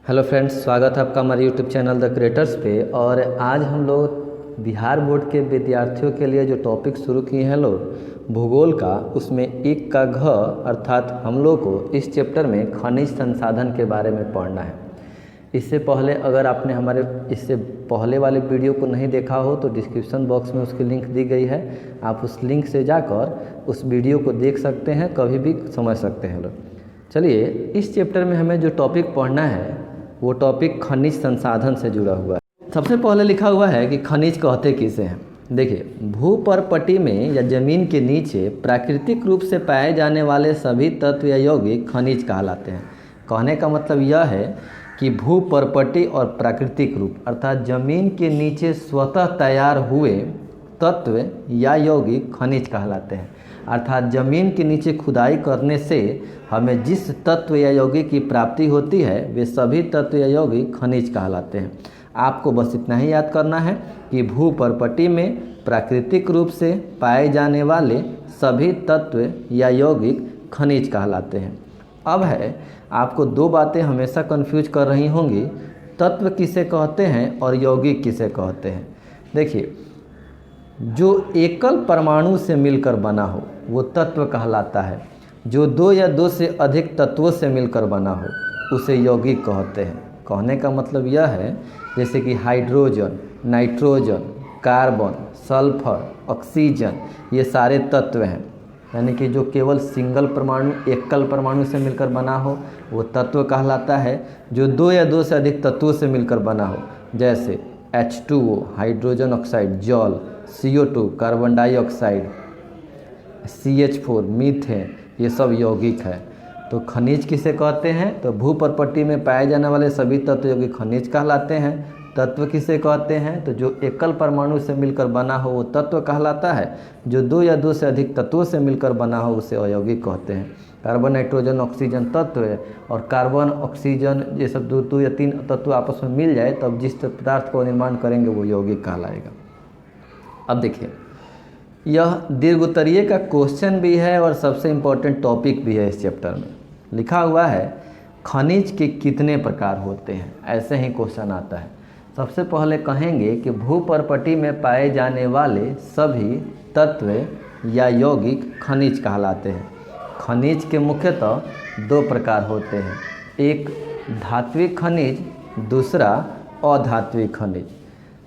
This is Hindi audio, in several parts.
हेलो फ्रेंड्स, स्वागत है आपका हमारे यूट्यूब चैनल द क्रिएटर्स पे। और आज हम लोग बिहार बोर्ड के विद्यार्थियों के लिए जो टॉपिक शुरू किए हैं लोग भूगोल का, उसमें एक का घ अर्थात हम लोग को इस चैप्टर में खनिज संसाधन के बारे में पढ़ना है। इससे पहले अगर आपने हमारे इससे पहले वाले वीडियो को नहीं देखा हो तो डिस्क्रिप्शन बॉक्स में उसकी लिंक दी गई है, आप उस लिंक से जाकर उस वीडियो को देख सकते हैं, कभी भी समझ सकते हैं लोग। चलिए, इस चैप्टर में हमें जो टॉपिक पढ़ना है वो टॉपिक खनिज संसाधन से जुड़ा हुआ है। सबसे पहले लिखा हुआ है कि खनिज कहते किसे हैं। देखिए, भूपर्पटी में या जमीन के नीचे प्राकृतिक रूप से पाए जाने वाले सभी तत्व या यौगिक खनिज कहलाते हैं। कहने का मतलब यह है कि भूपर्पटी और प्राकृतिक रूप अर्थात जमीन के नीचे स्वतः तैयार हुए तत्व या यौगिक खनिज कहलाते हैं। अर्थात जमीन के नीचे खुदाई करने से हमें जिस तत्व या यौगिक की प्राप्ति होती है वे सभी तत्व या यौगिक खनिज कहलाते हैं। आपको बस इतना ही याद करना है कि भूपर्पटी में प्राकृतिक रूप से पाए जाने वाले सभी तत्व या यौगिक खनिज कहलाते हैं। अब है, आपको दो बातें हमेशा कंफ्यूज कर रही होंगी, तत्व किसे कहते हैं और यौगिक किसे कहते हैं। देखिए, जो एकल परमाणु से मिलकर बना हो वो तत्व कहलाता है। जो दो या दो से अधिक तत्वों से मिलकर बना हो उसे यौगिक कहते हैं। कहने का मतलब यह है, जैसे कि hydrogen, nitrogen, carbon, sulphur, oxygen, ये सारे तत्व हैं। यानी कि जो केवल सिंगल परमाणु एकल परमाणु से मिलकर बना हो वो तत्व कहलाता है। जो दो या दो से अधिक तत्वों से मिलकर बना हो, जैसे H2O हाइड्रोजन ऑक्साइड जल, CO2 carbon dioxide, CH4 methane, ये सब यौगिक है। तो खनिज किसे कहते हैं? तो भूपर्पटी में पाए जाने वाले सभी तत्व यौगिक खनिज कहलाते हैं। तत्व किसे कहते हैं? तो जो एकल परमाणु से मिलकर बना हो वो तत्व कहलाता है। जो दो या दो से अधिक तत्वों से मिलकर बना हो उसे अयौगिक कहते हैं। कार्बन, नाइट्रोजन, ऑक्सीजन तत्व है, और कार्बन, ऑक्सीजन ये सब दो या तीन तत्व आपस में मिल जाए तब जिस पदार्थ को निर्माण करेंगे वो यौगिक कहलाएगा। अब देखिए, यह दीर्घ उत्तरीय का क्वेश्चन भी है और सबसे इम्पोर्टेंट टॉपिक भी है। इस चैप्टर में लिखा हुआ है खनिज के कितने प्रकार होते हैं, ऐसे ही क्वेश्चन आता है। सबसे पहले कहेंगे कि भूपर्पटी में पाए जाने वाले सभी तत्व या यौगिक खनिज कहलाते हैं। खनिज के मुख्यतः दो प्रकार होते हैं, एक धात्विक खनिज, दूसरा अधात्विक खनिज।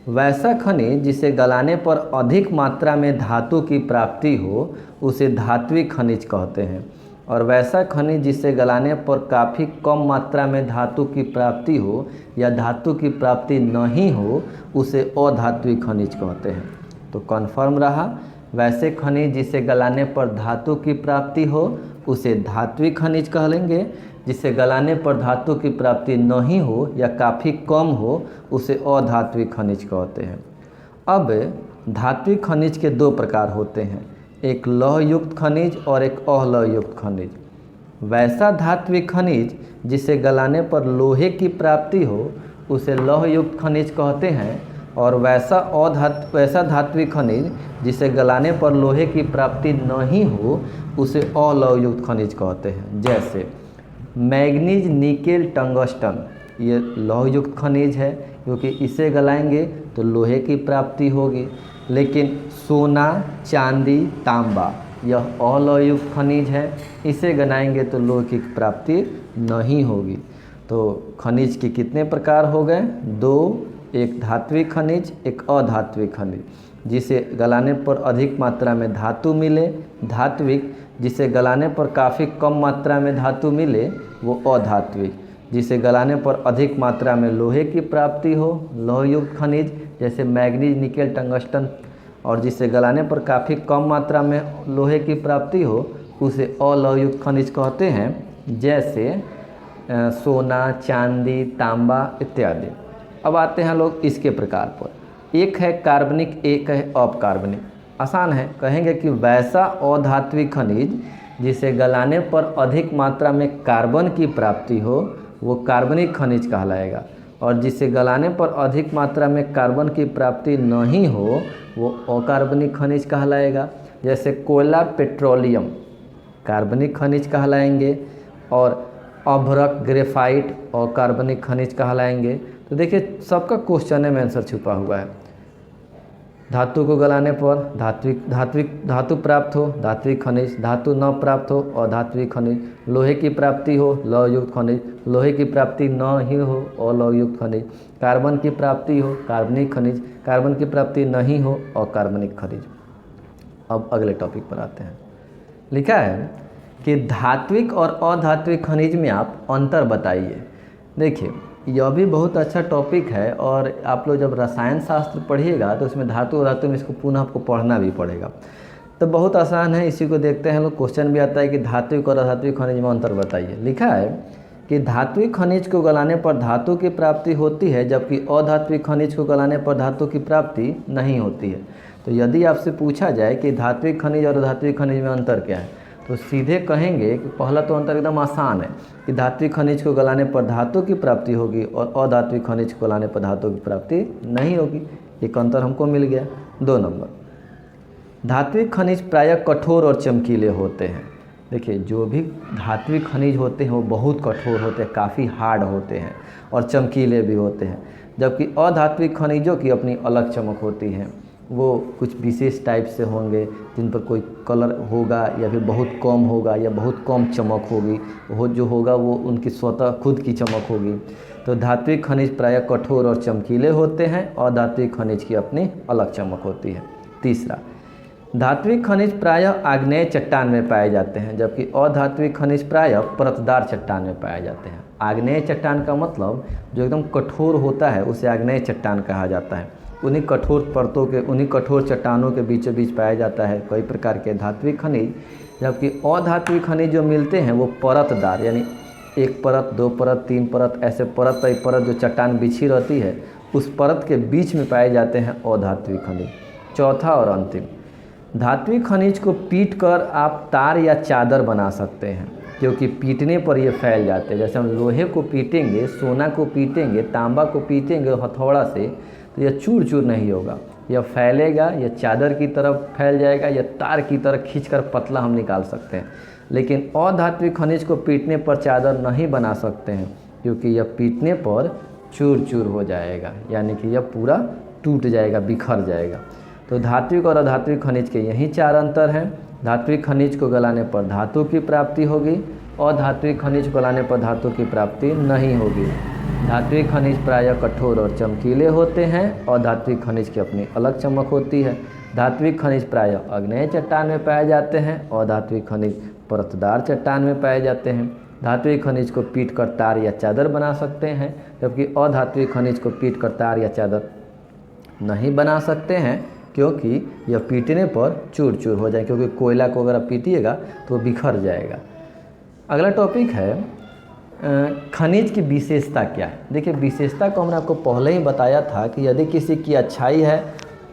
वैसा खनिज जिसे गलाने पर अधिक मात्रा में धातु की प्राप्ति हो उसे धात्विक खनिज कहते हैं, और वैसा खनिज जिसे गलाने पर काफ़ी कम मात्रा में धातु की प्राप्ति हो या धातु की प्राप्ति नहीं हो उसे अधात्विक खनिज कहते हैं। तो कन्फर्म रहा, वैसे खनिज जिसे गलाने पर धातु की प्राप्ति हो उसे धात्विक खनिज कह लेंगे, जिसे गलाने पर धातु की प्राप्ति नहीं हो या काफ़ी कम हो उसे अधात्विक खनिज कहते हैं। अब धात्विक खनिज के दो प्रकार होते हैं, एक लौह युक्त खनिज और एक अलौह युक्त खनिज। वैसा धात्विक खनिज जिसे गलाने पर लोहे की प्राप्ति हो उसे लौह युक्त खनिज कहते हैं, और वैसा धात्विक खनिज जिसे गलाने पर लोहे की प्राप्ति नहीं हो उसे अलौह युक्त खनिज कहते हैं। जैसे मैग्नीज, निकेल, टंगस्टन, ये लौह युक्त खनिज है क्योंकि इसे गलाएंगे तो लोहे की प्राप्ति होगी, लेकिन सोना, चांदी, तांबा यह अलौह युक्त खनिज है, इसे गलाएंगे तो लोहे की प्राप्ति नहीं होगी। तो खनिज के कितने प्रकार हो गए? दो, एक धात्विक खनिज, एक अधात्विक खनिज। जिसे गलाने पर अधिक मात्रा में धातु मिले धात्विक, जिसे गलाने पर काफ़ी कम मात्रा में धातु मिले वो अधात्विक, जिसे गलाने पर अधिक मात्रा में लोहे की प्राप्ति हो लौहयुक्त खनिज जैसे मैग्नीज, निकेल, टंगस्टन, और जिसे गलाने पर काफ़ी कम मात्रा में लोहे की प्राप्ति हो उसे अलौहयुक्त खनिज कहते हैं, जैसे सोना, चांदी, तांबा इत्यादि। अब आते हैं लोग इसके प्रकार पर, एक है कार्बनिक, एक है अपकार्बनिक। आसान है, कहेंगे कि वैसा अधात्विक खनिज जिसे गलाने पर अधिक मात्रा में कार्बन की प्राप्ति हो वो कार्बनिक खनिज कहलाएगा, और जिसे गलाने पर अधिक मात्रा में कार्बन की प्राप्ति नहीं हो वो अकार्बनिक खनिज कहलाएगा। जैसे कोयला, पेट्रोलियम कार्बनिक खनिज कहलाएंगे, और अभ्रक, ग्रेफाइट और कार्बनिक खनिज कहलाएंगे। तो देखिए सबका क्वेश्चन में आंसर छुपा हुआ है। धातु को गलाने पर धातु प्राप्त हो, धात्विक खनिज, धातु न प्राप्त हो अधात्विक खनिज, लोहे की प्राप्ति हो लौह युक्त खनिज, लोहे की प्राप्ति न ही हो अलौह युक्त खनिज, कार्बन की प्राप्ति हो कार्बनिक खनिज, कार्बन की प्राप्ति नहीं हो अकार्बनिक खनिज। अब अगले टॉपिक पर आते हैं। लिखा है कि धात्विक और अधात्विक खनिज में आप अंतर बताइए। देखिए यह भी बहुत अच्छा टॉपिक है और आप लोग जब रसायन शास्त्र पढ़िएगा तो उसमें धातु और धातु में इसको पुनः आपको पढ़ना भी पड़ेगा। तो बहुत आसान है, इसी को देखते हैं लोग। क्वेश्चन भी आता है कि धात्विक और अधात्विक खनिज में अंतर बताइए। लिखा है कि धात्विक खनिज को गलाने पर धातु की प्राप्ति होती है, जबकि अधात्विक खनिज को गलाने पर धातु की प्राप्ति नहीं होती है। तो यदि आपसे पूछा जाए कि धात्विक खनिज और अधात्विक खनिज में अंतर क्या है, तो सीधे कहेंगे कि पहला तो अंतर एकदम आसान है कि धात्विक खनिज को गलाने पर धातु की प्राप्ति होगी और अधात्विक खनिज को गलाने पर धातु की प्राप्ति नहीं होगी। एक अंतर हमको मिल गया। 2 नंबर, धात्विक खनिज प्रायः कठोर और चमकीले होते हैं। देखिए जो भी धात्विक खनिज होते हैं वो बहुत कठोर होते हैं, काफ़ी हार्ड होते हैं और चमकीले भी होते हैं, जबकि अधात्विक खनिजों की अपनी अलग चमक होती है। वो कुछ विशेष टाइप से होंगे जिन पर कोई कलर होगा या फिर बहुत कम होगा या बहुत कम चमक होगी, वो जो होगा वो उनकी स्वतः खुद की चमक होगी। तो धात्विक खनिज प्रायः कठोर और चमकीले होते हैं, अधात्विक खनिज की अपनी अलग चमक होती है। तीसरा, धात्विक खनिज प्रायः आग्नेय चट्टान में पाए जाते हैं, जबकि अधात्विक खनिज प्रायः परतदार चट्टान में पाए जाते हैं। आग्नेय चट्टान का मतलब जो एकदम कठोर होता है उसे आग्नेय चट्टान कहा जाता है। उन्हीं कठोर परतों के, उन्हीं कठोर चट्टानों के बीचों बीच पाया जाता है कई प्रकार के धात्विक खनिज, जबकि अधात्विक खनिज जो मिलते हैं वो परतदार, यानी 1 परत 2 परत 3 परत ऐसे परत पर परत जो चट्टान बिछी रहती है उस परत के बीच में पाए जाते हैं अधात्विक खनिज। चौथा और अंतिम, धात्विक खनिज को पीट कर आप तार या चादर बना सकते हैं, क्योंकि पीटने पर ये फैल जाते हैं। जैसे हम लोहे को पीटेंगे, सोना को पीटेंगे, तांबा को पीटेंगे हथौड़ा से, तो यह चूर चूर नहीं होगा, यह फैलेगा, यह चादर की तरफ फैल जाएगा या तार की तरह खींचकर पतला हम निकाल सकते हैं। लेकिन अधात्विक खनिज को पीटने पर चादर नहीं बना सकते हैं, क्योंकि यह पीटने पर चूर चूर हो जाएगा, यानी कि यह पूरा टूट जाएगा, बिखर जाएगा। तो धात्विक और अधात्विक खनिज के यही 4 अंतर हैं। धात्विक खनिज को गलाने पर धातु की प्राप्ति होगी, अधात्विक खनिज को गलाने पर धातु की प्राप्ति नहीं होगी। धात्विक खनिज प्रायः कठोर और चमकीले होते हैं, अधात्विक खनिज की अपनी अलग चमक होती है। धात्विक खनिज प्रायः आग्नेय चट्टान में पाए जाते हैं, अधात्विक खनिज परतदार चट्टान में पाए जाते हैं। धात्विक खनिज को पीट कर तार या चादर बना सकते हैं, जबकि अधात्विक खनिज को पीट कर तार या चादर नहीं बना सकते हैं, क्योंकि यह पीटने पर चूर चूर हो जाए, क्योंकि कोयला को अगर आप पीटिएगा तो बिखर जाएगा। अगला टॉपिक है खनिज की विशेषता क्या है। देखिए विशेषता को हमने आपको पहले ही बताया था कि यदि किसी की अच्छाई है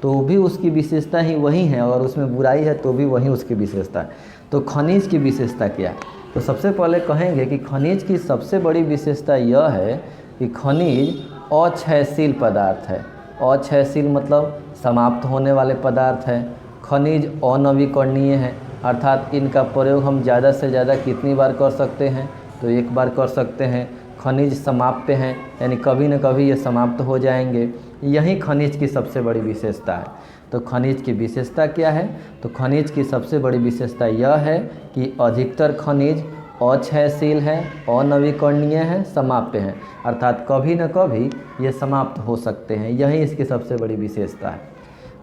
तो भी उसकी विशेषता ही वही है, और उसमें बुराई है तो भी वही उसकी विशेषता है। तो खनिज की विशेषता क्या है, तो सबसे पहले कहेंगे कि खनिज की सबसे बड़ी विशेषता यह है कि खनिज अक्षयशील पदार्थ है। अक्षयशील मतलब समाप्त होने वाले पदार्थ हैं। खनिज अनवीकरणीय है, अर्थात इनका प्रयोग हम ज़्यादा से ज़्यादा कितनी बार कर सकते हैं, तो 1 बार कर सकते हैं। खनिज समाप्य हैं, यानी कभी न कभी ये समाप्त हो जाएंगे। यही खनिज की सबसे बड़ी विशेषता है। तो खनिज की विशेषता क्या है, तो खनिज की सबसे बड़ी विशेषता यह है कि अधिकतर खनिज अक्षयशील है, अनवीकरणीय है, समाप्य हैं, अर्थात कभी न कभी ये समाप्त हो सकते हैं। यही इसकी सबसे बड़ी विशेषता है।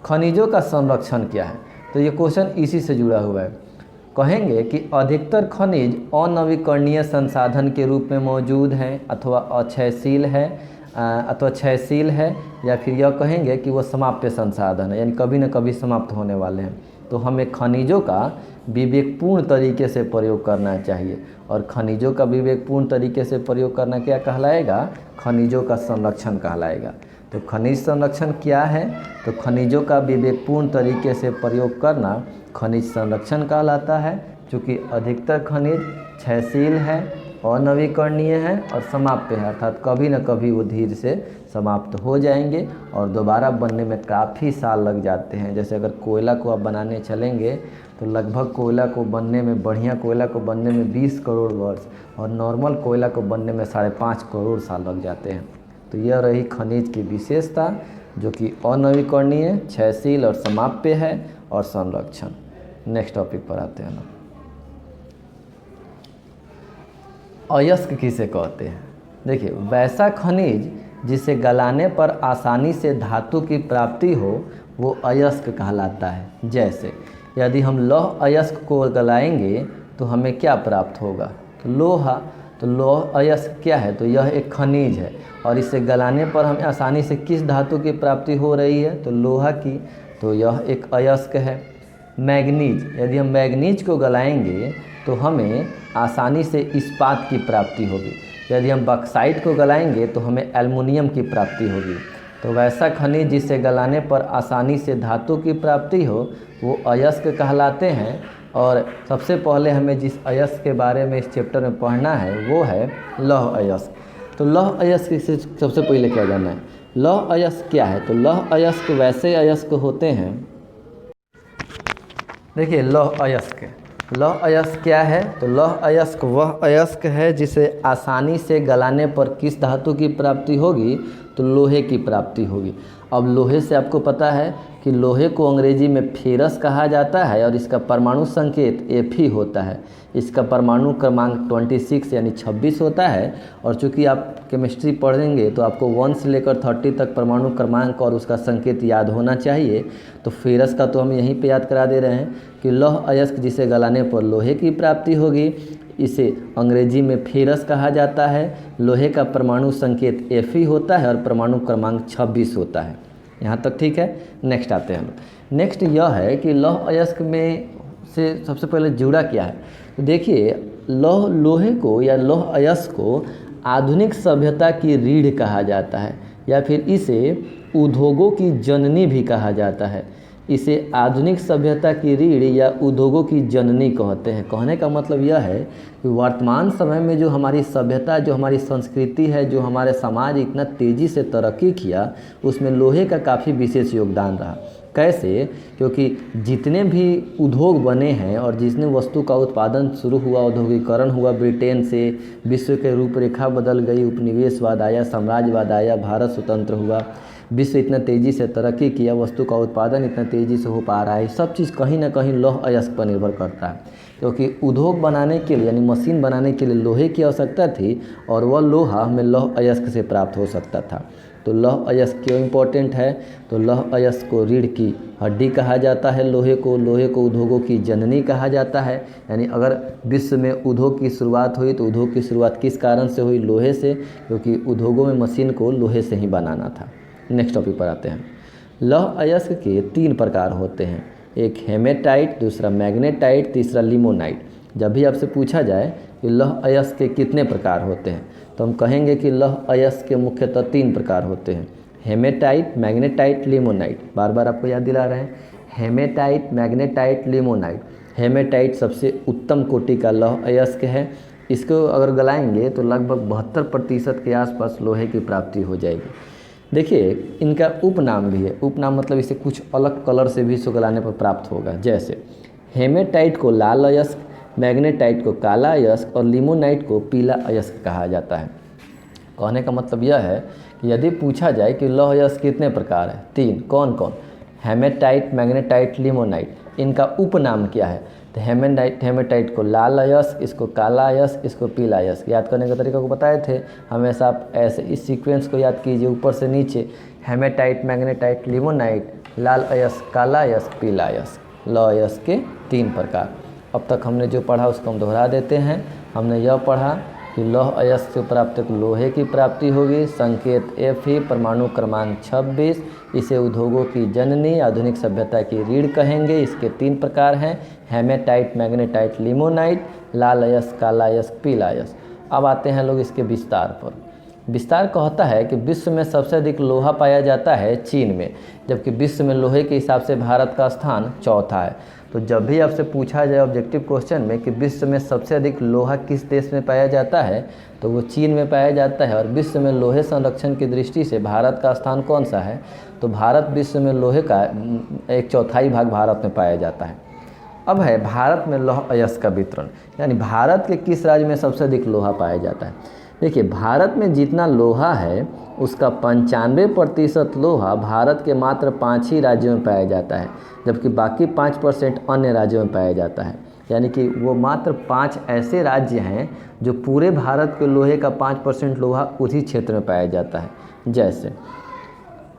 खनिजों का संरक्षण क्या है, तो ये क्वेश्चन इसी से जुड़ा हुआ है। कहेंगे कि अधिकतर खनिज अनवीकरणीय संसाधन के रूप में मौजूद हैं अथवा अक्षयशील है अथवा क्षयशील है, या फिर यह कहेंगे कि वो समाप्य संसाधन है, यानी कभी न कभी समाप्त होने वाले हैं। तो हमें खनिजों का विवेकपूर्ण तरीके से प्रयोग करना चाहिए, और खनिजों का विवेकपूर्ण तरीके से प्रयोग करना क्या कहलाएगा, खनिजों का संरक्षण कहलाएगा। तो खनिज संरक्षण क्या है, तो खनिजों का विवेकपूर्ण तरीके से प्रयोग करना खनिज संरक्षण कहलाता है। चूँकि अधिकतर खनिज क्षयशील है, अनवीकरणीय हैं और समाप्य हैं, अर्थात कभी न कभी वो धीरे से समाप्त हो जाएंगे और दोबारा बनने में काफ़ी साल लग जाते हैं। जैसे अगर कोयला को आप बनाने चलेंगे तो लगभग कोयला को बनने में, बढ़िया कोयला को बनने में 20 करोड़ वर्ष और नॉर्मल कोयला को बनने में 5.5 करोड़ साल लग जाते हैं। तो यह रही खनिज की विशेषता, जो कि अनवीकरणीय, क्षयशील और समाप्य है और संरक्षण। नेक्स्ट टॉपिक पर आते हैं। अयस्क किसे कहते हैं? देखिए, वैसा खनिज जिसे गलाने पर आसानी से धातु की प्राप्ति हो वो अयस्क कहलाता है। जैसे यदि हम लौह अयस्क को गलाएंगे तो हमें क्या प्राप्त होगा? तो लोहा। तो लौह अयस्क क्या है? तो यह एक खनिज है और इसे गलाने पर हमें आसानी से किस धातु की प्राप्ति हो रही है? तो लोहा की। तो यह एक अयस्क है। मैग्नीज, यदि हम मैग्नीज को गलाएंगे तो हमें आसानी से इस्पात की प्राप्ति होगी। यदि हम बॉक्साइट को गलाएंगे तो हमें एल्युमिनियम की प्राप्ति होगी। तो वैसा खनिज जिसे गलाने पर आसानी से धातु की प्राप्ति हो वो अयस्क कहलाते हैं। और सबसे पहले हमें जिस अयस्क के बारे में इस चैप्टर में पढ़ना है वो है लौह अयस्क। तो लौह अयस्क से सबसे पहले क्या जानना है? लौह अयस्क क्या है? तो लौह अयस्क वैसे अयस्क होते हैं। देखिए, लौह अयस्क क्या है? तो लौह अयस्क वह अयस्क है जिसे आसानी से गलाने पर किस धातु की प्राप्ति होगी? तो लोहे की प्राप्ति होगी। अब लोहे से आपको पता है कि लोहे को अंग्रेजी में फेरस कहा जाता है और इसका परमाणु संकेत Fe होता है। इसका परमाणु क्रमांक 26 यानी 26 होता है। और चूंकि आप केमिस्ट्री पढ़ेंगे तो आपको 1 से लेकर 30 तक परमाणु क्रमांक और उसका संकेत याद होना चाहिए। तो फेरस का तो हम यहीं पे याद करा दे रहे हैं कि लौह अयस्क जिसे गलाने पर लोहे की प्राप्ति होगी, इसे अंग्रेजी में फेरस कहा जाता है। लोहे का परमाणु संकेत Fe होता है और परमाणु क्रमांक 26 होता है। यहाँ तक ठीक है। नेक्स्ट आते हैं। नेक्स्ट यह है कि लौह अयस्क में से सबसे पहले जुड़ा क्या है? तो देखिए, लोहे को या लौह अयस्क को आधुनिक सभ्यता की रीढ़ कहा जाता है या फिर इसे उद्योगों की जननी भी कहा जाता है। इसे आधुनिक सभ्यता की रीढ़ या उद्योगों की जननी कहते हैं। कहने का मतलब यह है कि वर्तमान समय में जो हमारी सभ्यता, जो हमारी संस्कृति है, जो हमारे समाज इतना तेज़ी से तरक्की किया, उसमें लोहे का काफ़ी विशेष योगदान रहा। कैसे? क्योंकि जितने भी उद्योग बने हैं और जितने वस्तु का उत्पादन शुरू हुआ, औद्योगिकरण हुआ ब्रिटेन से, विश्व के रूपरेखा बदल गई, उपनिवेशवाद आया, साम्राज्यवाद आया, भारत स्वतंत्र हुआ, विश्व इतना तेज़ी से तरक्की किया, वस्तु का उत्पादन इतना तेज़ी से हो पा रहा है। सब चीज़ कहीं ना कहीं लौह अयस्क पर निर्भर करता है। क्योंकि उद्योग बनाने के लिए यानी मशीन बनाने के लिए लोहे की आवश्यकता थी और वह लोहा हमें लौह अयस्क से प्राप्त हो सकता था। तो लौह अयस्क क्यों इम्पोर्टेंट है? तो लौह अयस्क को रीढ़ की हड्डी कहा जाता है। लोहे को उद्योगों की जननी कहा जाता है। यानी अगर विश्व में उद्योग की शुरुआत हुई तो उद्योग की शुरुआत किस कारण से हुई? लोहे से, क्योंकि उद्योगों में मशीन को लोहे से ही बनाना था। नेक्स्ट टॉपिक पर आते हैं। लौह अयस्क के 3 प्रकार होते हैं। एक हेमेटाइट, दूसरा मैग्नेटाइट, तीसरा लिमोनाइट। जब भी आपसे पूछा जाए कि लौह अयस्क के कितने प्रकार होते हैं तो हम कहेंगे कि लौह अयस्क के मुख्यतः 3 प्रकार होते हैं। Hematite, magnetite, limonite. बार बार आपको याद दिला रहे हैं, हेमेटाइट, मैग्नेटाइट, लिमोनाइट। हेमेटाइट सबसे उत्तम कोटि का लौह अयस्क है। इसको अगर गलाएंगे तो लगभग 72% के आसपास लोहे की प्राप्ति हो जाएगी। देखिए, इनका उपनाम भी है। उपनाम मतलब इसे कुछ अलग कलर से भी इसको गलाने पर प्राप्त होगा। जैसे हेमेटाइट को लाल अयस्क, मैग्नेटाइट को काला अयस्क और लिमोनाइट को पीला अयस्क कहा जाता है। कहने का मतलब यह है कि यदि पूछा जाए कि लौह अयस्क कितने प्रकार है? 3। कौन कौन? Haematite, magnetite, limonite. इनका उपनाम क्या है? तो हेमेटाइट को लाल अयस्क, इसको काला अयस्क, इसको पीला अयस्क। याद करने का तरीका को बताए थे। हमेशा आप ऐसे इस सीक्वेंस को याद कीजिए, ऊपर से नीचे। हेमेटाइट, मैग्नेटाइट, लिमोनाइट, लाल अयस्क, काला अयस्क, पीला अयस्क। लौह अयस्क के 3 प्रकार। अब तक हमने जो पढ़ा उसको हम दोहरा देते हैं। हमने यह पढ़ा कि लौह अयस्क से प्राप्त लोहे की प्राप्ति होगी, संकेत Fe, परमाणु क्रमांक 26। इसे उद्योगों की जननी, आधुनिक सभ्यता की रीढ़ कहेंगे। इसके 3 प्रकार हैं, हेमेटाइट, मैग्नेटाइट, लिमोनाइट, लाल अयस्क, काला अयस्क, पीला अयस्क। अब आते हैं लोग इसके विस्तार पर। विस्तार कहता है कि विश्व में सबसे अधिक लोहा पाया जाता है चीन में, जबकि विश्व में लोहे के हिसाब से भारत का स्थान 4था है। तो जब भी आपसे पूछा जाए ऑब्जेक्टिव क्वेश्चन में कि विश्व में सबसे अधिक लोहा किस देश में पाया जाता है, तो वो चीन में पाया जाता है। और विश्व में लोहे संरक्षण की दृष्टि से भारत का स्थान कौन सा है, तो भारत विश्व में लोहे का 1/4 भाग भारत में पाया जाता है। अब है भारत में लौह अयस्क का वितरण, यानी भारत के किस राज्य में सबसे अधिक लोहा पाया जाता है। देखिए, भारत में जितना लोहा है उसका 95% लोहा भारत के मात्र 5 ही राज्यों में पाया जाता है, जबकि बाकी 5% अन्य राज्यों में पाया जाता है। यानी कि वो मात्र 5 ऐसे राज्य हैं जो पूरे भारत के लोहे का 5% लोहा उसी क्षेत्र में पाया जाता है। जैसे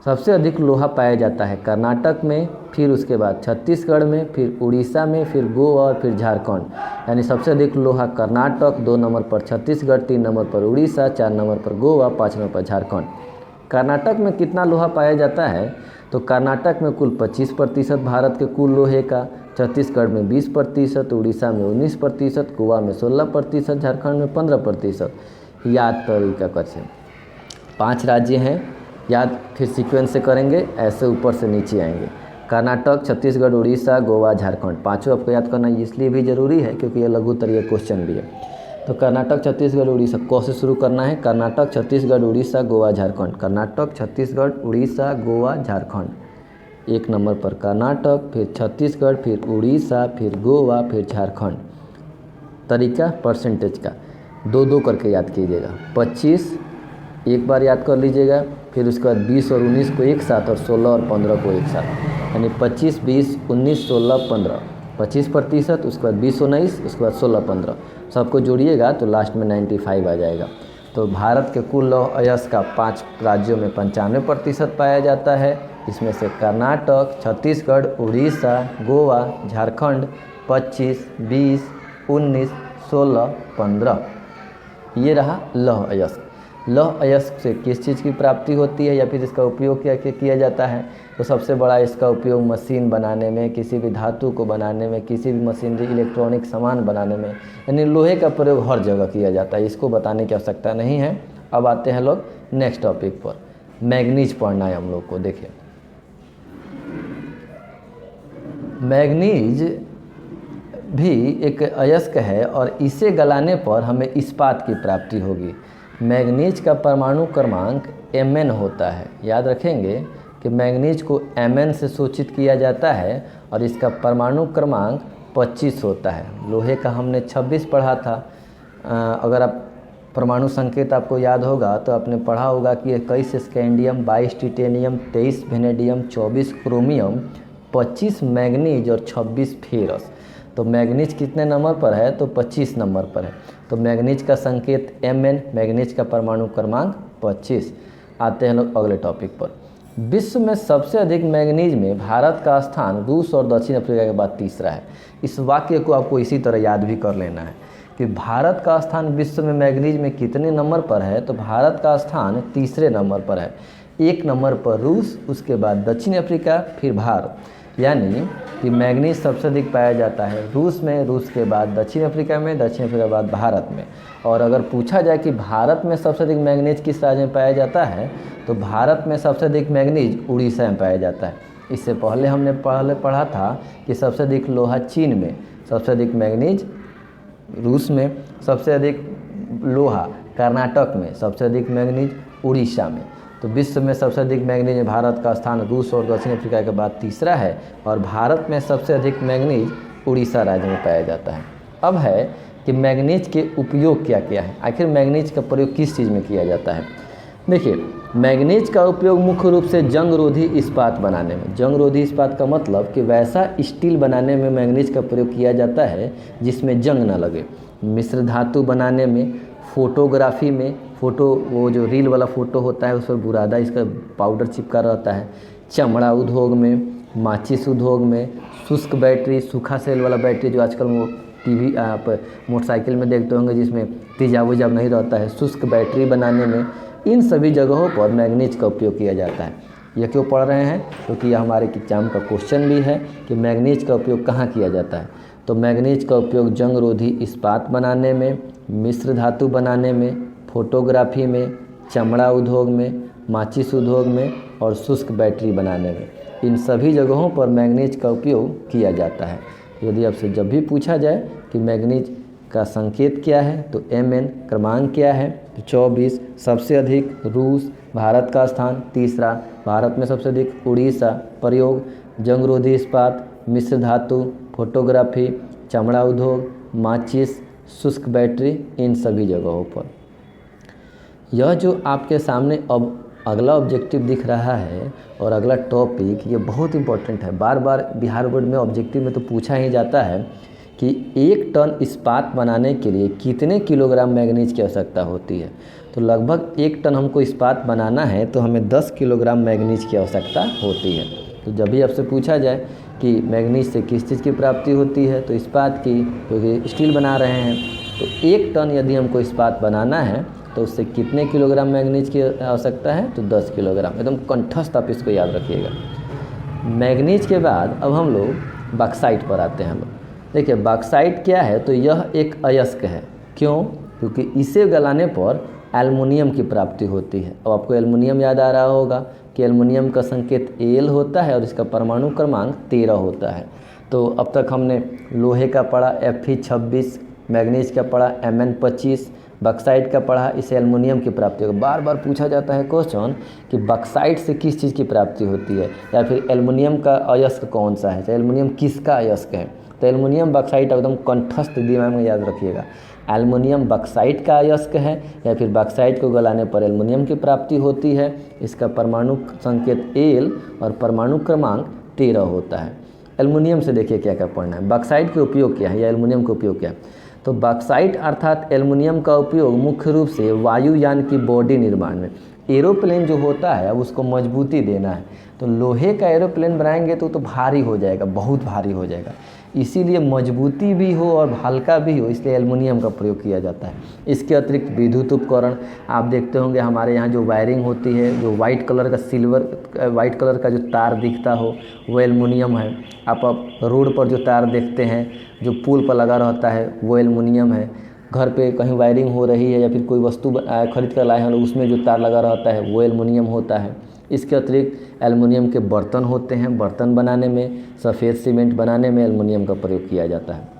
सबसे अधिक लोहा पाया जाता है कर्नाटक में, फिर उसके बाद छत्तीसगढ़ में, फिर उड़ीसा में, फिर गोवा और फिर झारखंड। यानी सबसे अधिक लोहा कर्नाटक, 2 नंबर पर छत्तीसगढ़, 3 नंबर पर उड़ीसा, 4 नंबर पर गोवा, 5 नंबर पर झारखंड। कर्नाटक में कितना लोहा पाया जाता है, तो कर्नाटक में कुल 25% भारत के कुल लोहे का, छत्तीसगढ़ में 20%, उड़ीसा में 19%, गोवा में 16%, झारखंड में 15%। याद तरीका कैसे, 5 राज्य हैं, याद फिर सीक्वेंस से करेंगे, ऐसे ऊपर से नीचे आएंगे। कर्नाटक, छत्तीसगढ़, उड़ीसा, गोवा, झारखंड, 5 आपको याद करना इसलिए भी ज़रूरी है क्योंकि ये लघुत्तरीय क्वेश्चन भी है। तो कर्नाटक, छत्तीसगढ़, उड़ीसा को से शुरू करना है। कर्नाटक, छत्तीसगढ़, उड़ीसा, गोवा, झारखंड। कर्नाटक, छत्तीसगढ़, उड़ीसा, गोवा, झारखंड। 1 नंबर पर कर्नाटक, फिर छत्तीसगढ़, फिर उड़ीसा, फिर गोवा, फिर झारखंड। तरीका परसेंटेज का 2-2 करके याद कीजिएगा। 25 एक बार याद कर लीजिएगा, फिर उसके बाद 20 और 19 को एक साथ, और 16 और 15 को एक साथ। यानी 25, 20, 19, 16, 15, 25%, उसके बाद 20, 19, उसके बाद 16, 15, सबको जोड़िएगा तो लास्ट में 95 आ जाएगा। तो भारत के कुल लौह अयस्क का 5 राज्यों में 95% पाया जाता है। इसमें से कर्नाटक, छत्तीसगढ़, उड़ीसा, गोवा, झारखंड 25, 20, 19, 16, 15। ये रहा लौह अयस्क। लौह अयस्क से किस चीज़ की प्राप्ति होती है या फिर इसका उपयोग क्या किया जाता है, तो सबसे बड़ा इसका उपयोग मशीन बनाने में, किसी भी धातु को बनाने में, किसी भी मशीनरी इलेक्ट्रॉनिक सामान बनाने में, यानी लोहे का प्रयोग हर जगह किया जाता है। इसको बताने की आवश्यकता नहीं है। अब आते हैं लोग नेक्स्ट टॉपिक पर, मैग्नीज पढ़ना है हम लोग को। देखिए, मैग्नीज भी एक अयस्क है और इसे गलाने पर हमें इस्पात की प्राप्ति होगी। मैग्नीज का परमाणु क्रमांक Mn होता है। याद रखेंगे कि मैग्नीज को Mn से सूचित किया जाता है और इसका परमाणु क्रमांक 25 होता है। लोहे का हमने 26 पढ़ा था। अगर आप परमाणु संकेत आपको याद होगा तो आपने पढ़ा होगा कि 21 scandium, 22 titanium, 23 vanadium, 24 chromium, 25 manganese और 26 फेरस। तो मैग्नीज कितने नंबर पर है, तो 25 नंबर पर है। तो मैग्नीज का संकेत Mn, मैग्नीज का परमाणु क्रमांक 25। आते हैं लोग अगले टॉपिक पर। विश्व में सबसे अधिक मैग्नीज में भारत का स्थान रूस और दक्षिण अफ्रीका के बाद तीसरा है। इस वाक्य को आपको इसी तरह याद भी कर लेना है कि भारत का स्थान विश्व में मैग्नीज में कितने नंबर पर है, तो भारत का स्थान तीसरे नंबर पर है। 1 नंबर पर रूस, उसके बाद दक्षिण अफ्रीका, फिर भारत। यानी कि मैग्नीज सबसे अधिक पाया जाता है रूस में, रूस के बाद दक्षिण अफ्रीका में, दक्षिण अफ्रीका के बाद भारत में। और अगर पूछा जाए कि भारत में सबसे अधिक मैग्नीज किस राज्य में पाया जाता है, तो भारत में सबसे अधिक मैग्नीज उड़ीसा में पाया जाता है। इससे पहले हमने पढ़ा था कि सबसे अधिक लोहा चीन में, सबसे अधिक मैग्नीज रूस में, सबसे अधिक लोहा कर्नाटक में, सबसे अधिक मैग्नीज उड़ीसा में। तो विश्व में सबसे अधिक मैग्नीज में भारत का स्थान रूस और दक्षिण अफ्रीका के बाद तीसरा है और भारत में सबसे अधिक मैग्नीज उड़ीसा राज्य में पाया जाता है। अब है कि मैग्नीज के उपयोग क्या क्या है, आखिर मैग्नीज का प्रयोग किस चीज़ में किया जाता है। देखिए, मैग्नीज का उपयोग मुख्य रूप से जंगरोधी इस्पात बनाने में, जंगरोधी इस्पात का मतलब कि वैसा स्टील बनाने में मैग्नीज का प्रयोग किया जाता है जिसमें जंग ना लगे, मिश्र धातु बनाने में, फोटोग्राफी में, फोटो वो जो रील वाला फ़ोटो होता है उस पर बुरादा इसका पाउडर चिपका रहता है, चमड़ा उद्योग में, माचिस उद्योग में, शुष्क बैटरी, सूखा सेल वाला बैटरी जो आजकल वो टीवी आप मोटरसाइकिल में देखते होंगे जिसमें तेजाब वेजाब नहीं रहता है, शुष्क बैटरी बनाने में, इन सभी जगहों पर मैग्नीज का उपयोग किया जाता है। यह क्यों पढ़ रहे हैं, क्योंकि यह हमारे एग्जाम का क्वेश्चन भी है कि मैग्नीज का उपयोग कहाँ किया जाता है। तो मैग्नीज का उपयोग जंगरोधी इस्पात बनाने में, मिश्र धातु बनाने में, फोटोग्राफी में, चमड़ा उद्योग में, माचिस उद्योग में और शुष्क बैटरी बनाने में, इन सभी जगहों पर मैग्नीज का उपयोग किया जाता है। यदि आपसे जब भी पूछा जाए कि मैग्नीज का संकेत क्या है तो Mn, क्रमांक क्या है तो 24, सबसे अधिक रूस, भारत का स्थान तीसरा, भारत में सबसे अधिक उड़ीसा, प्रयोग जंगरोधी इस्पात, मिश्र धातु, फोटोग्राफी, चमड़ा उद्योग, माचिस, शुष्क बैटरी, इन सभी जगहों पर। यह जो आपके सामने अब अगला ऑब्जेक्टिव दिख रहा है और अगला टॉपिक ये बहुत इंपॉर्टेंट है। बार बार बिहार बोर्ड में ऑब्जेक्टिव में तो पूछा ही जाता है कि 1 टन इस्पात बनाने के लिए कितने किलोग्राम मैग्नीज की आवश्यकता होती है। तो लगभग 1 टन हमको इस्पात बनाना है तो हमें 10 किलोग्राम मैग्नीज की आवश्यकता होती है। तो जब भी आपसे पूछा जाए कि मैग्नीज से किस चीज़ की प्राप्ति होती है तो इस्पात की, क्योंकि स्टील बना रहे हैं। तो 1 टन यदि हमको इस्पात बनाना है तो उससे कितने किलोग्राम मैग्नीज की आवश्यकता है तो 10 किलोग्राम। एकदम कंठस्थ आप इसको याद रखिएगा। मैग्नीज के बाद अब हम लोग बॉक्साइट पर आते हैं। हम लोग देखिए बॉक्साइट क्या है तो यह एक अयस्क है। क्यों? क्योंकि इसे गलाने पर एल्युमिनियम की प्राप्ति होती है। अब आपको एल्युमिनियम याद आ रहा होगा कि एल्युमिनियम का संकेत Al होता है और इसका परमाणु क्रमांक 13 होता है। तो अब तक हमने लोहे का पढ़ा Fe26, मैग्नीज का पढ़ा Mn25, बॉक्साइट का पढ़ा, इसे एल्युमिनियम की प्राप्ति होगी। बार बार पूछा जाता है क्वेश्चन कि बॉक्साइट से किस चीज़ की प्राप्ति होती है या फिर एल्युमिनियम का अयस्क कौन सा है, तो एल्युमिनियम किसका अयस्क है। तो एल्युमिनियम बॉक्साइट एकदम कंठस्थ दिमाग में याद रखिएगा। एल्युमिनियम बॉक्साइट का अयस्क है या फिर बॉक्साइट को गलाने पर एल्युमिनियम की प्राप्ति होती है। इसका परमाणु संकेत Al और परमाणु क्रमांक 13 होता है। एल्युमिनियम से देखिए क्या क्या पढ़ना है। बॉक्साइट के उपयोग क्या है या एल्युमिनियम का उपयोग क्या है। तो बॉक्साइट अर्थात एल्युमिनियम का उपयोग मुख्य रूप से वायुयान की बॉडी निर्माण में, एरोप्लेन जो होता है अब उसको मजबूती देना है तो लोहे का एरोप्लेन बनाएंगे तो भारी हो जाएगा, बहुत भारी हो जाएगा। इसीलिए मजबूती भी हो और हल्का भी हो, इसलिए एल्युमिनियम का प्रयोग किया जाता है। इसके अतिरिक्त विद्युत उपकरण आप देखते होंगे हमारे यहाँ जो वायरिंग होती है, जो वाइट कलर का वाइट कलर का जो तार दिखता हो वो एल्युमिनियम है। आप रोड पर जो तार देखते हैं जो पुल पर लगा रहता है वो एल्युमिनियम है। घर पे कहीं वायरिंग हो रही है या फिर कोई वस्तु खरीद कर लाए हैं लोग, उसमें जो तार लगा रहता है वो एल्युमिनियम होता है। इसके अतिरिक्त एल्युमिनियम के बर्तन होते हैं, बर्तन बनाने में, सफ़ेद सीमेंट बनाने में एल्युमिनियम का प्रयोग किया जाता है।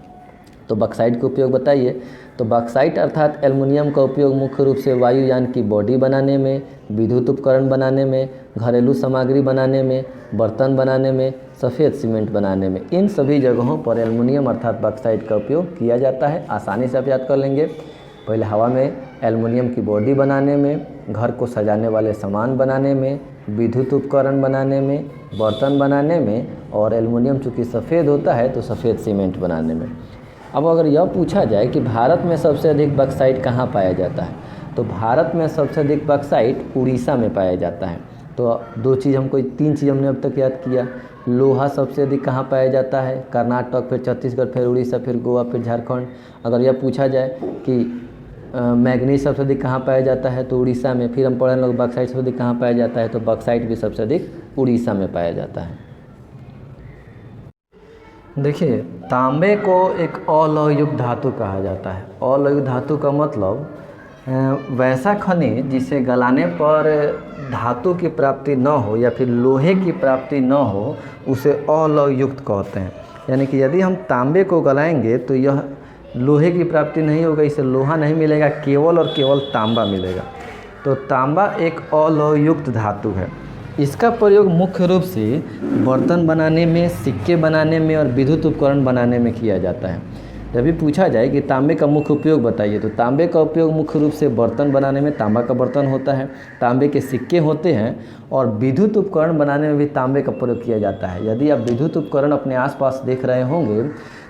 तो बॉक्साइट का उपयोग बताइए। तो बॉक्साइट अर्थात एल्युमिनियम का उपयोग मुख्य रूप से वायुयान की बॉडी बनाने में, विद्युत उपकरण बनाने में, घरेलू सामग्री बनाने में, बर्तन बनाने में, सफ़ेद सीमेंट बनाने में, इन सभी जगहों पर एल्युमिनियम अर्थात बॉक्साइट का उपयोग किया जाता है। आसानी से आप याद कर लेंगे। पहले हवा में एल्युमिनियम की बॉडी बनाने में, घर को सजाने वाले सामान बनाने में, विद्युत उपकरण बनाने में, बर्तन बनाने में, और एल्युमिनियम चूँकि सफ़ेद होता है तो सफ़ेद सीमेंट बनाने में। अब अगर यह पूछा जाए कि भारत में सबसे अधिक बॉक्साइट कहाँ पाया जाता है तो भारत में सबसे अधिक बॉक्साइट उड़ीसा में पाया जाता है। तो 3 चीज़ हमने अब तक याद किया। लोहा सबसे अधिक कहाँ पाया जाता है, कर्नाटक, फिर छत्तीसगढ़, फिर उड़ीसा, फिर गोवा, फिर झारखंड। अगर यह पूछा जाए कि मैग्नीज सबसे अधिक कहाँ पाया जाता है तो उड़ीसा में। फिर हम पढ़े लोग बॉक्साइट सबसे अधिक कहाँ पाया जाता है तो बॉक्साइट भी सबसे अधिक उड़ीसा में पाया जाता है। देखिए तांबे को एक अलौहयुक्त धातु कहा जाता है। अलौहयुक्त धातु का मतलब वैसा खनिज जिसे गलाने पर धातु की प्राप्ति न हो या फिर लोहे की प्राप्ति न हो उसे अलौहयुक्त कहते हैं। यानी कि यदि हम तांबे को गलाएंगे तो यह लोहे की प्राप्ति नहीं होगा, इसे लोहा नहीं मिलेगा, केवल और केवल तांबा मिलेगा। तो तांबा एक अलौहयुक्त धातु है। इसका प्रयोग मुख्य रूप से बर्तन बनाने में, सिक्के बनाने में और विद्युत उपकरण बनाने में किया जाता है। जब भी पूछा जाए कि तांबे का मुख्य उपयोग बताइए तो तांबे का उपयोग मुख्य रूप से बर्तन बनाने में, तांबा का बर्तन होता है, तांबे के सिक्के होते हैं, और विद्युत उपकरण बनाने में भी तांबे का प्रयोग किया जाता है। यदि आप विद्युत उपकरण अपने आसपास देख रहे होंगे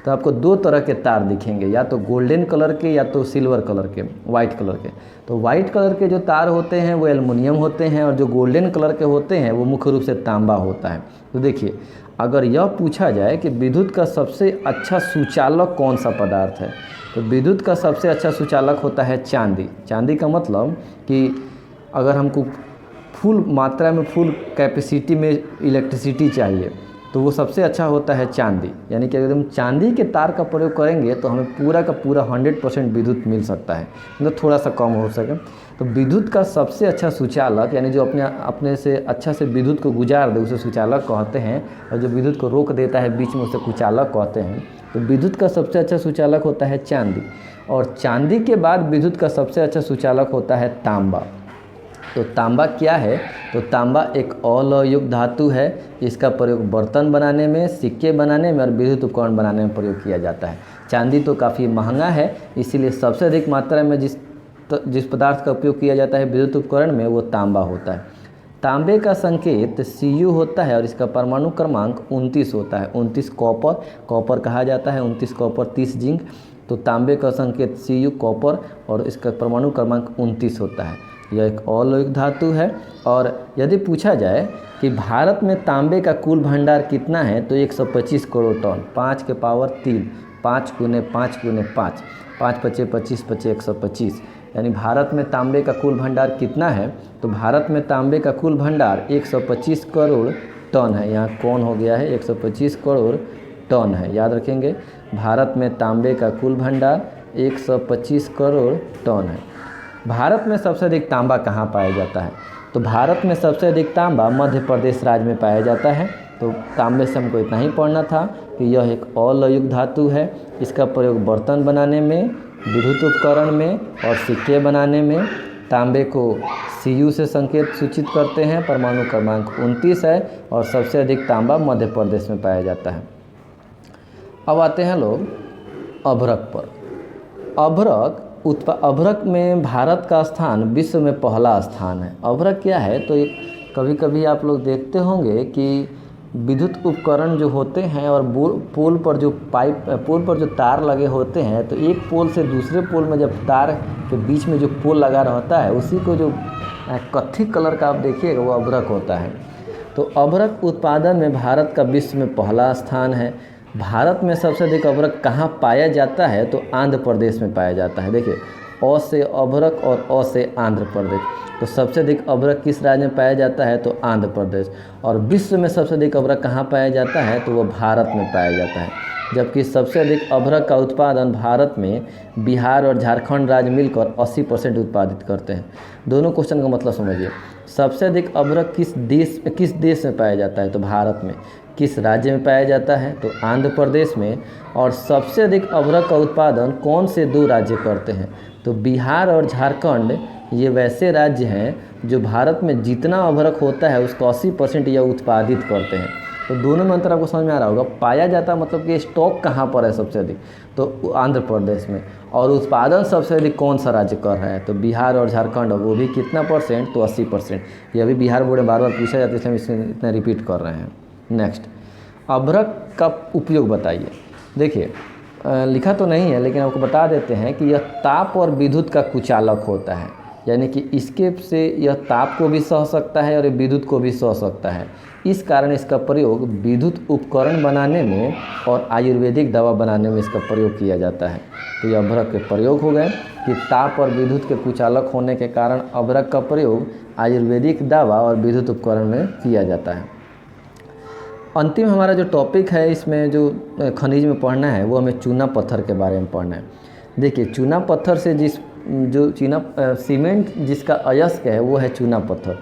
तो आपको 2 तरह के तार दिखेंगे, या तो गोल्डन कलर के या तो सिल्वर कलर के, वाइट कलर के। तो वाइट कलर के जो तार होते हैं वो एल्युमिनियम होते हैं और जो गोल्डन कलर के होते हैं वो मुख्य रूप से तांबा होता है। तो देखिए अगर यह पूछा जाए कि विद्युत का सबसे अच्छा सुचालक कौन सा पदार्थ है तो विद्युत का सबसे अच्छा सुचालक होता है चांदी। चांदी का मतलब कि अगर हमको फुल मात्रा में, फुल कैपेसिटी में इलेक्ट्रिसिटी चाहिए तो वो सबसे अच्छा होता है चांदी, यानी कि एकदम चांदी के तार का प्रयोग करेंगे तो हमें पूरा का पूरा 100% विद्युत मिल सकता है, मतलब थोड़ा सा कम हो सके। तो विद्युत का सबसे अच्छा सुचालक, यानी जो अपने से अच्छा से विद्युत को गुजार दे उसे सुचालक कहते हैं, और जो विद्युत को रोक देता है बीच में उसे कुचालक कहते हैं। तो विद्युत का सबसे अच्छा सुचालक होता है चांदी, और चांदी के बाद विद्युत का सबसे अच्छा सुचालक होता है तांबा। तो तांबा क्या है? तो तांबा एक अलौहयुक्त धातु है। इसका प्रयोग बर्तन बनाने में, सिक्के बनाने में और विद्युत उपकरण बनाने में प्रयोग किया जाता है। चांदी तो काफ़ी महंगा है, इसीलिए सबसे अधिक मात्रा में जिस पदार्थ का उपयोग किया जाता है विद्युत उपकरण में वो तांबा होता है। तांबे का संकेत Cu होता है और इसका परमाणु क्रमांक 29 होता है। 29 कॉपर कहा जाता है, 29 कॉपर 30 जिंक। तो तांबे का संकेत Cu कॉपर और इसका परमाणु क्रमांक 29 होता है। यह एक अलौहिक धातु है। और यदि पूछा जाए कि भारत में तांबे का कुल भंडार कितना है तो 125 करोड़ टन, 5 के पावर 3, 5 गुने 5 गुने 5, 5 पचे 25 पचे 125, यानी भारत में तांबे का कुल भंडार कितना है? तो भारत में तांबे का कुल भंडार 125 करोड़ टन है। यहाँ कौन हो गया है? 125 करोड़ टन है, याद रखेंगे। भारत में तांबे का कुल भंडार 125 करोड़ टन है। भारत में सबसे अधिक तांबा कहाँ पाया जाता है? तो भारत में सबसे अधिक तांबा मध्य प्रदेश राज्य में पाया जाता है। तो तांबे से हमको इतना ही पढ़ना था कि यह एक अलौहिक धातु है। इसका प्रयोग बर्तन बनाने में, विद्युत उपकरण में और सिक्के बनाने में। तांबे को Cu से संकेत सूचित करते हैं, परमाणु क्रमांक 29 है और सबसे अधिक तांबा मध्य प्रदेश में पाया जाता है। अब आते हैं लोग अभ्रक पर। अभ्रक में भारत का स्थान विश्व में पहला स्थान है। अभ्रक क्या है? तो कभी कभी आप लोग देखते होंगे कि विद्युत उपकरण जो होते हैं और पोल पर जो तार लगे होते हैं, तो एक पोल से दूसरे पोल में जब तार के बीच में जो पोल लगा रहता है उसी को जो कत्थी कलर का आप देखिएगा वो अभ्रक होता है। तो अभ्रक उत्पादन में भारत का विश्व में पहला स्थान है। भारत में सबसे अधिक अभ्रक कहाँ पाया जाता है? तो आंध्र प्रदेश में पाया जाता है। देखिए, अ से अभ्रक और अ से आंध्र प्रदेश। तो सबसे अधिक अभ्रक किस राज्य में पाया जाता है? तो आंध्र प्रदेश। और विश्व में सबसे अधिक अभ्रक कहाँ पाया जाता है? तो वो भारत में पाया जाता है। जबकि सबसे अधिक अभ्रक का उत्पादन भारत में बिहार और झारखंड राज्य मिलकर 80% उत्पादित करते हैं। दोनों क्वेश्चन का मतलब समझिए। सबसे अधिक अभ्रक किस देश में पाया जाता है? तो भारत में। किस राज्य में पाया जाता है? तो आंध्र प्रदेश में। और सबसे अधिक अभ्रक का उत्पादन कौन से 2 राज्य करते हैं? तो बिहार और झारखंड ये वैसे राज्य हैं जो भारत में जितना अभ्रक होता है उसका 80% यह उत्पादित करते हैं। तो दोनों में अंतर आपको समझ में आ रहा होगा। पाया जाता मतलब कि स्टॉक कहाँ पर है सबसे अधिक? तो आंध्र प्रदेश में। और उत्पादन सबसे अधिक कौन सा राज्य कर रहा है? तो बिहार और झारखंड। वो भी कितना परसेंट? तो 80%। यह भी बिहार बोर्ड में बार बार पूछा जाता है, इसलिए हम इसे इतना रिपीट कर रहे हैं। नेक्स्ट, अभ्रक का उपयोग बताइए। देखिए, लिखा तो नहीं है लेकिन आपको बता देते हैं कि यह ताप और विद्युत का कुचालक होता है, यानी कि इसके से यह ताप को भी सह सकता है और विद्युत को भी सह सकता है। इस कारण इसका प्रयोग विद्युत उपकरण बनाने में और आयुर्वेदिक दवा बनाने में इसका प्रयोग किया जाता है। तो यह अभ्रक के प्रयोग हो गए कि ताप और विद्युत के कुचालक होने के कारण अभ्रक का प्रयोग आयुर्वेदिक दवा और विद्युत उपकरण में किया जाता है। अंतिम हमारा जो टॉपिक है, इसमें जो खनिज में पढ़ना है वो हमें चूना पत्थर के बारे में पढ़ना है। देखिए, चूना पत्थर से सीमेंट जिसका अयस्क है वो है चूना पत्थर।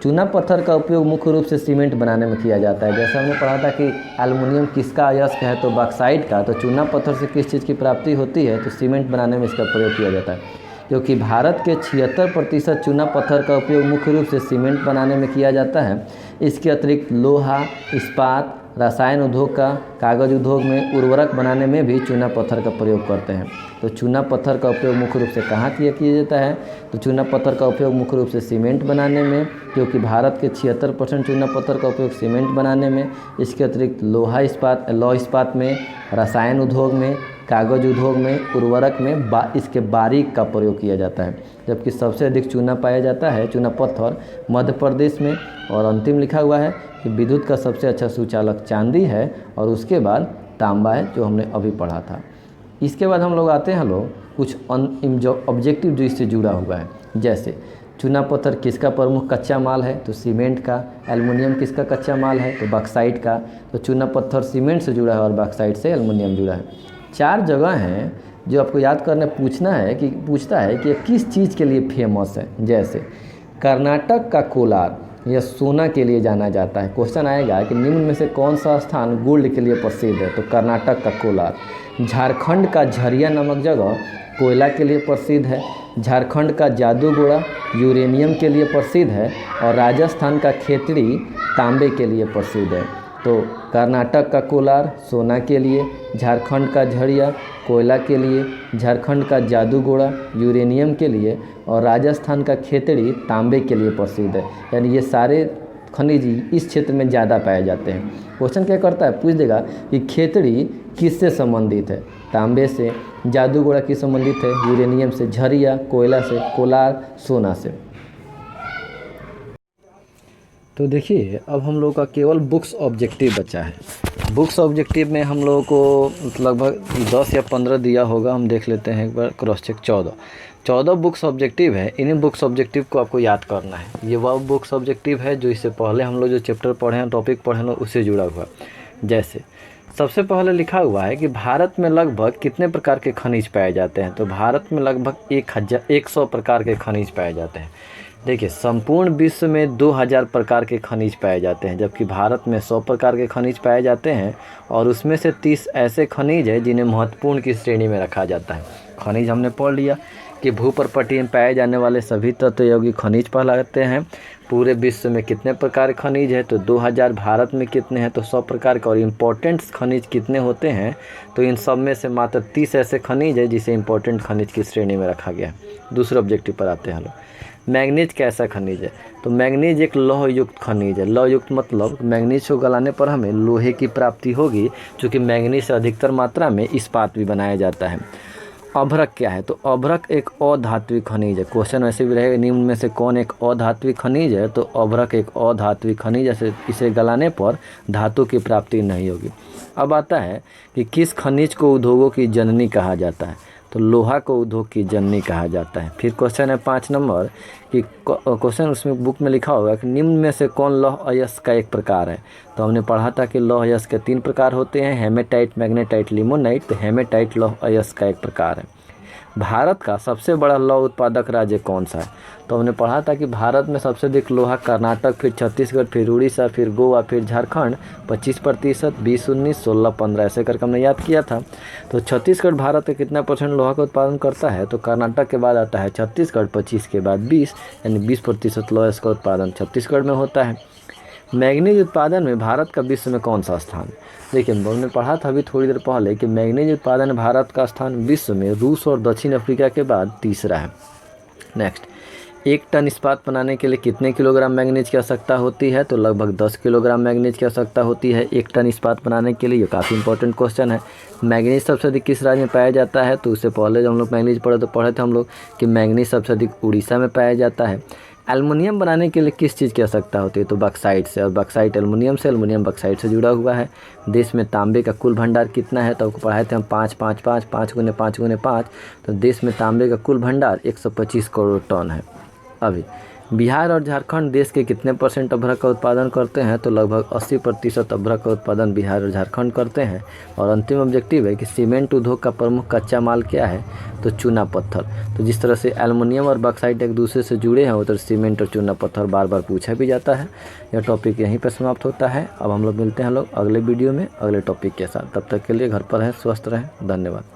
चूना पत्थर का उपयोग मुख्य रूप से सीमेंट बनाने में किया जाता है। जैसे हमने पढ़ा था कि एल्युमिनियम किसका अयस्क है? तो बॉक्साइट का। तो चूना पत्थर से किस चीज़ की प्राप्ति होती है? तो सीमेंट बनाने में इसका प्रयोग किया जाता है। क्योंकि भारत के 76% चूना पत्थर का उपयोग मुख्य रूप से सीमेंट बनाने में किया जाता है। इसके अतिरिक्त लोहा, इस्पात, रसायन उद्योग का, कागज़ उद्योग में उर्वरक बनाने में भी चूना पत्थर का प्रयोग करते हैं। तो चूना पत्थर का उपयोग मुख्य रूप से कहाँ किया जाता है? तो चूना पत्थर का उपयोग मुख्य रूप से सीमेंट बनाने में, क्योंकि भारत के 76% चूना पत्थर का उपयोग सीमेंट बनाने में। इसके अतिरिक्त लौह इस्पात में, रसायन उद्योग में, कागज़ उद्योग में, उर्वरक में इसके बारीक का प्रयोग किया जाता है। जबकि सबसे अधिक चूना पाया जाता है, चूना पत्थर, मध्य प्रदेश में। और अंतिम लिखा हुआ है कि विद्युत का सबसे अच्छा सुचालक चांदी है और उसके बाद तांबा है, जो हमने अभी पढ़ा था। इसके बाद हम लोग आते हैं कुछ ऑब्जेक्टिव जो इससे जुड़ा हुआ है। जैसे चूना पत्थर किसका प्रमुख कच्चा माल है? तो सीमेंट का। एल्युमिनियम किसका कच्चा माल है? तो बॉक्साइट का। तो चूना पत्थर सीमेंट से जुड़ा है और बॉक्साइट से एल्युमिनियम जुड़ा है। 4 जगह हैं जो आपको याद करने पूछता है कि ये किस चीज़ के लिए फेमस है। जैसे कर्नाटक का कोलार यह सोना के लिए जाना जाता है। क्वेश्चन आएगा कि निम्न में से कौन सा स्थान गोल्ड के लिए प्रसिद्ध है? तो कर्नाटक का कोलार। झारखंड का झरिया नामक जगह कोयला के लिए प्रसिद्ध है। झारखंड का जादूगोड़ा यूरेनियम के लिए प्रसिद्ध है और राजस्थान का खेतड़ी तांबे के लिए प्रसिद्ध है। तो कर्नाटक का कोलार सोना के लिए, झारखंड का झरिया कोयला के लिए, झारखंड का जादूगोड़ा यूरेनियम के लिए और राजस्थान का खेतड़ी तांबे के लिए प्रसिद्ध है। यानी ये सारे खनिज इस क्षेत्र में ज़्यादा पाए जाते हैं। क्वेश्चन क्या करता है, पूछ देगा कि खेतड़ी किससे संबंधित है? तांबे से। जादूगोड़ा किस संबंधित है? यूरेनियम से। झरिया कोयला से। कोलार सोना से। तो देखिए अब हम लोग का केवल बुक्स ऑब्जेक्टिव बचा है। बुक्स ऑब्जेक्टिव में हम लोगों को लगभग 10 या 15 दिया होगा। हम देख लेते हैं एक बार क्रॉस चेक। 14 बुक्स ऑब्जेक्टिव है। इन्हीं बुक्स ऑब्जेक्टिव को आपको याद करना है। ये वह बुक्स ऑब्जेक्टिव है जो इससे पहले हम लोग जो चैप्टर पढ़े हैं, टॉपिक पढ़े हैं, उससे जुड़ा हुआ। जैसे सबसे पहले लिखा हुआ है कि भारत में लगभग कितने प्रकार के खनिज पाए जाते हैं? तो भारत में लगभग 100 प्रकार के खनिज पाए जाते हैं। देखिए संपूर्ण विश्व में 2000 प्रकार के खनिज पाए जाते हैं, जबकि भारत में 100 प्रकार के खनिज पाए जाते हैं और उसमें से 30 ऐसे खनिज हैं जिन्हें महत्वपूर्ण की श्रेणी में रखा जाता है। खनिज हमने पढ़ लिया कि भूप्रपटी में पाए जाने वाले सभी तत्व यौगिक खनिज कहलाते हैं। पूरे विश्व में कितने प्रकार के खनिज है? तो 2000। भारत में कितने हैं? तो 100 प्रकार के। और इम्पोर्टेंट खनिज कितने होते हैं? तो इन सब में से मात्र 30 ऐसे खनिज है जिसे इम्पोर्टेंट खनिज की श्रेणी में रखा गया है। दूसरे ऑब्जेक्टिव पर आते हैं हम लोग। मैग्नीज कैसा खनिज है? तो मैग्नीज एक लौह युक्त खनिज है। लौह युक्त मतलब मैग्नीज को गलाने पर हमें लोहे की प्राप्ति होगी, क्योंकि मैग्नीज से अधिकतर मात्रा में इस्पात भी बनाया जाता है। अभ्रक क्या है? तो अभ्रक एक अधात्विक खनिज है। क्वेश्चन वैसे भी रहेगा निम्न में से कौन एक अधात्विक खनिज है? तो अभ्रक एक अधात्विक खनिज है। इसे गलाने पर धातु की प्राप्ति नहीं होगी। अब आता है कि किस खनिज को उद्योगों की जननी कहा जाता है? तो लोहा को उद्योग की जननी कहा जाता है। फिर क्वेश्चन है 5 नंबर कि क्वेश्चन उसमें बुक में लिखा होगा कि निम्न में से कौन लौह अयस्क का एक प्रकार है? तो हमने पढ़ा था कि लौह अयस्क के 3 प्रकार होते हैं, हेमेटाइट, मैग्नेटाइट, लिमोनाइट। तो हेमेटाइट लौह अयस्क का एक प्रकार है। भारत का सबसे बड़ा लौह उत्पादक राज्य कौन सा है? तो हमने पढ़ा था कि भारत में सबसे अधिक लोहा कर्नाटक, फिर छत्तीसगढ़, फिर उड़ीसा, फिर गोवा, फिर झारखंड। 25%, 20, 19, 16, 15 ऐसे करके हमने याद किया था। तो छत्तीसगढ़ भारत के कितना % लोहा का उत्पादन करता है? तो कर्नाटक के बाद आता है छत्तीसगढ़, 25 के बाद 20, यानी 20% लोहा का उत्पादन छत्तीसगढ़ में होता है। मैग्नीज उत्पादन में भारत का विश्व में कौन सा स्थान है? देखिए हमने पढ़ा था अभी थोड़ी देर पहले कि मैग्नीज उत्पादन में भारत का स्थान विश्व में रूस और दक्षिण अफ्रीका के बाद तीसरा है। नेक्स्ट, 1 टन इस्पात बनाने के लिए कितने किलोग्राम मैग्नीज की आवश्यकता होती है? तो लगभग 10 किलोग्राम मैग्नीज की आवश्यकता होती है 1 टन इस्पात बनाने के लिए। ये काफ़ी इंपॉर्टेंट क्वेश्चन है। मैग्नीज सबसे अधिक किस राज्य में पाया जाता है? तो उससे पहले जब हम लोग मैग्नीज पढ़े थे हम लोग कि मैग्नीज सबसे अधिक उड़ीसा में पाया जाता है। एल्युमिनियम बनाने के लिए किस चीज़ की आवश्यकता होती है? तो बॉक्साइट से। और बॉक्साइट एल्युमिनियम से, एल्युमिनियम बॉक्साइट से जुड़ा हुआ है। देश में तांबे का कुल भंडार कितना है? तो आपको पढ़ाए थे हम 5, 5, 5, 5 गुने 5 गुने 5। तो देश में तांबे का कुल भंडार 125 करोड़ टन है। अभी बिहार और झारखंड देश के कितने % अभ्रक का उत्पादन करते हैं? तो लगभग 80% अभ्रक का उत्पादन बिहार और झारखंड करते हैं। और अंतिम ऑब्जेक्टिव है कि सीमेंट उद्योग का प्रमुख कच्चा माल क्या है? तो चूना पत्थर। तो जिस तरह से एल्युमिनियम और बॉक्साइट एक दूसरे से जुड़े हैं, उधर सीमेंट और चूना पत्थर बार बार पूछा भी जाता है। यह टॉपिक यहीं पर समाप्त होता है। अब हम लोग मिलते हैं अगले वीडियो में अगले टॉपिक के साथ। तब तक के लिए घर पर रहें, स्वस्थ रहें। धन्यवाद।